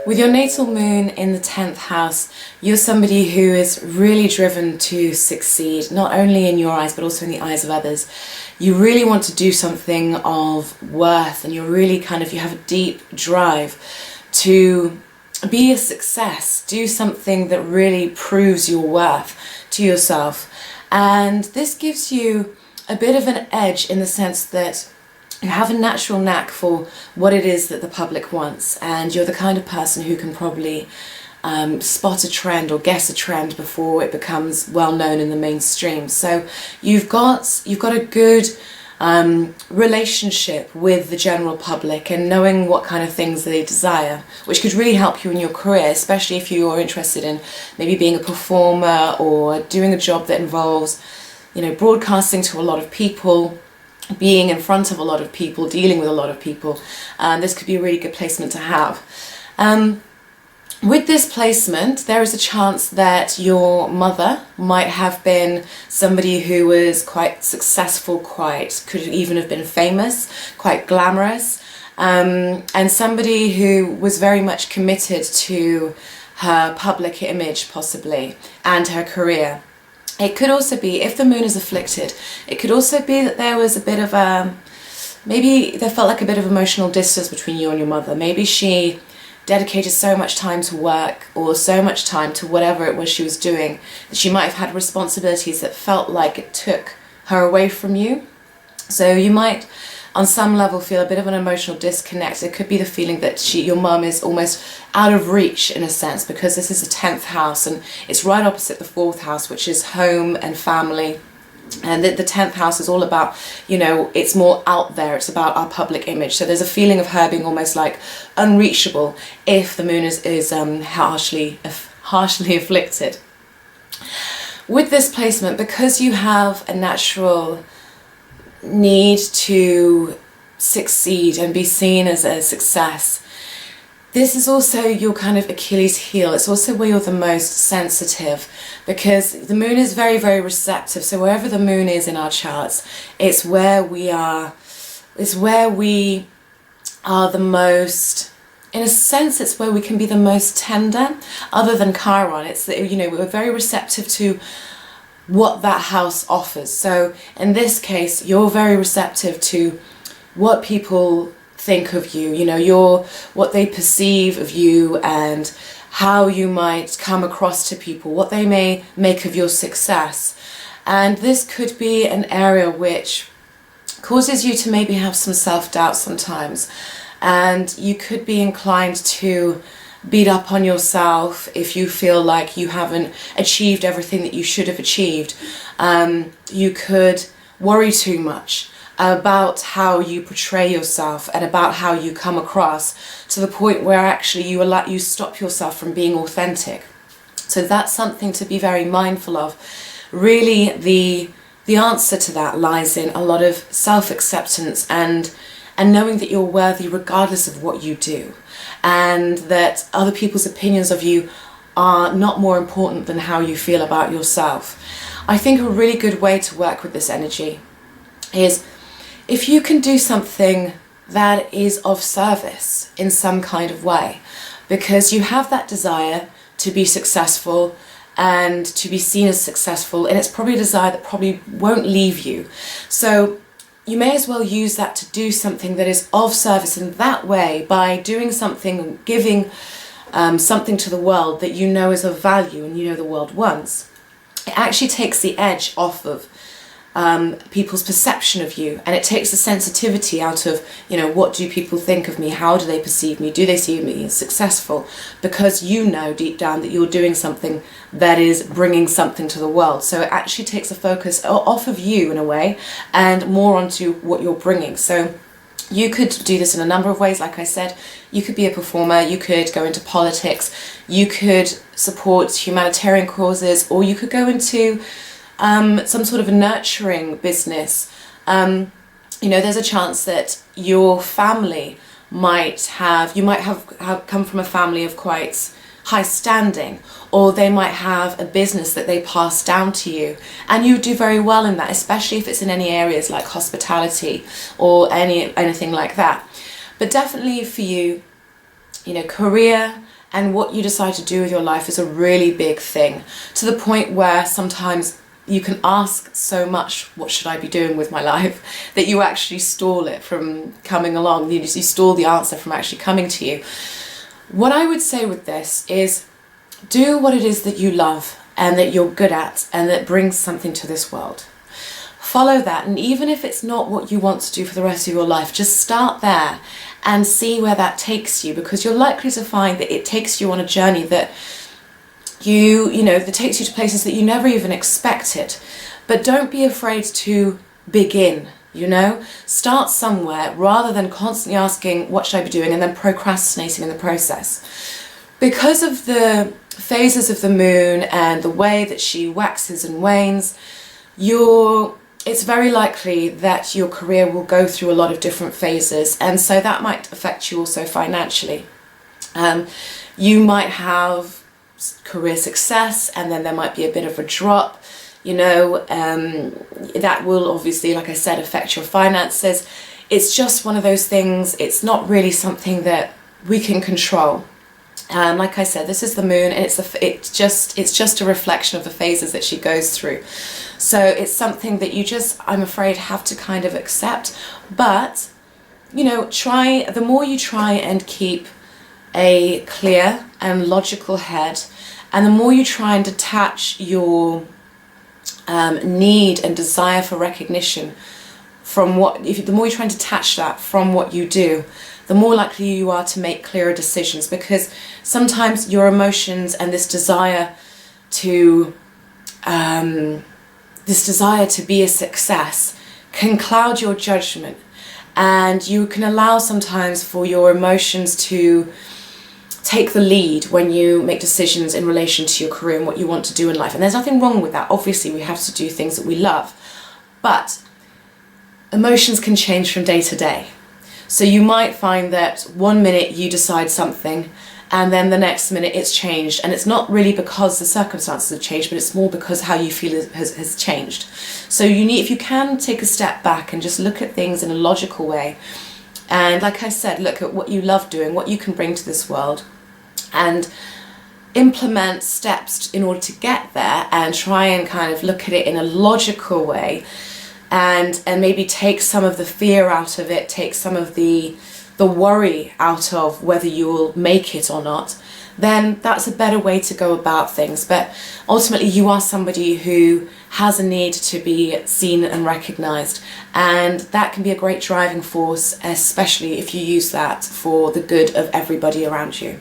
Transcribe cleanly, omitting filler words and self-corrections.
With your natal moon in the 10th house, you're somebody who is really driven to succeed, not only in your eyes, but also in the eyes of others. You really want to do something of worth, and you're really you have a deep drive to be a success, do something that really proves your worth to yourself. And this gives you a bit of an edge in the sense that you have a natural knack for what it is that the public wants, and you're the kind of person who can probably spot a trend or guess a trend before it becomes well known in the mainstream. So you've got a good relationship with the general public and knowing what kind of things they desire, which could really help you in your career, especially if you're interested in maybe being a performer or doing a job that involves, broadcasting to a lot of people, being in front of a lot of people, dealing with a lot of people. This could be a really good placement to have. With this placement, there is a chance that your mother might have been somebody who was quite successful, could even have been famous, quite glamorous, and somebody who was very much committed to her public image possibly and her career. It could also be, if the moon is afflicted, it could also be that there was a bit of maybe there felt like a bit of emotional distance between you and your mother. Maybe she dedicated so much time to work or so much time to whatever it was she was doing that she might have had responsibilities that felt like it took her away from you. So you might, on some level, feel a bit of an emotional disconnect. It could be the feeling that your mum is almost out of reach in a sense, because this is the 10th house and it's right opposite the 4th house, which is home and family. And the 10th house is all about, it's more out there. It's about our public image. So there's a feeling of her being almost like unreachable if the moon is harshly afflicted. With this placement, because you have a natural need to succeed and be seen as a success, this is also your kind of Achilles heel. It's also where you're the most sensitive, because the moon is very, very receptive. So wherever the moon is in our charts, it's where we are the most, in a sense, it's where we can be the most tender, other than Chiron. It's that, we're very receptive to what that house offers. So in this case, you're very receptive to what people think of you, what they perceive of you and how you might come across to people, what they may make of your success. And this could be an area which causes you to maybe have some self-doubt sometimes, and you could be inclined to beat up on yourself if you feel like you haven't achieved everything that you should have achieved. You could worry too much about how you portray yourself and about how you come across, to the point where actually you stop yourself from being authentic. So that's something to be very mindful of. Really, the answer to that lies in a lot of self-acceptance and knowing that you're worthy regardless of what you do, and that other people's opinions of you are not more important than how you feel about yourself. I think a really good way to work with this energy is if you can do something that is of service in some kind of way, because you have that desire to be successful and to be seen as successful, and it's probably a desire that probably won't leave you. So you may as well use that to do something that is of service in that way, by doing something, giving something to the world that is of value and the world wants. It actually takes the edge off of people's perception of you, and it takes the sensitivity out of, what do people think of me, how do they perceive me, do they see me as successful, because deep down that you're doing something that is bringing something to the world. So it actually takes the focus off of you in a way and more onto what you're bringing. So you could do this in a number of ways. Like I said, you could be a performer, you could go into politics, you could support humanitarian causes, or you could go into some sort of a nurturing business. There's a chance that your family you might have come from a family of quite high standing, or they might have a business that they pass down to you, and you do very well in that, especially if it's in any areas like hospitality or anything like that. But definitely for you, you know, career and what you decide to do with your life is a really big thing, to the point where sometimes you can ask so much, what should I be doing with my life, that you actually stall it from coming along. You stall the answer from actually coming to you. What I would say with this is, do what it is that you love and that you're good at and that brings something to this world. Follow that, and even if it's not what you want to do for the rest of your life, just start there and see where that takes you, because you're likely to find that it takes you on a journey that that takes you to places that you never even expected. But don't be afraid to begin, start somewhere rather than constantly asking, what should I be doing, and then procrastinating in the process. Because of the phases of the moon and the way that she waxes and wanes, it's very likely that your career will go through a lot of different phases, and so that might affect you also financially. You might have career success, and then there might be a bit of a drop, that will obviously, like I said, affect your finances. It's just one of those things. It's not really something that we can control. Like I said, this is the moon, and it's just a reflection of the phases that she goes through. So it's something that you just, I'm afraid, have to kind of accept. But the more you try and keep a clear and logical head, and the more you try and detach your need and desire for recognition from the more you try and detach that from what you do, the more likely you are to make clearer decisions, because sometimes your emotions and this desire to be a success can cloud your judgment, and you can allow sometimes for your emotions to take the lead when you make decisions in relation to your career and what you want to do in life. And there's nothing wrong with that. Obviously, we have to do things that we love, but emotions can change from day to day. So you might find that one minute you decide something, and then the next minute it's changed, and it's not really because the circumstances have changed, but it's more because how you feel has changed. So if you can take a step back and just look at things in a logical way, and like I said, look at what you love doing, what you can bring to this world, and implement steps in order to get there, and try and kind of look at it in a logical way, and maybe take some of the fear out of it, take some of the worry out of whether you'll make it or not, then that's a better way to go about things. But ultimately, you are somebody who has a need to be seen and recognized, and that can be a great driving force, especially if you use that for the good of everybody around you.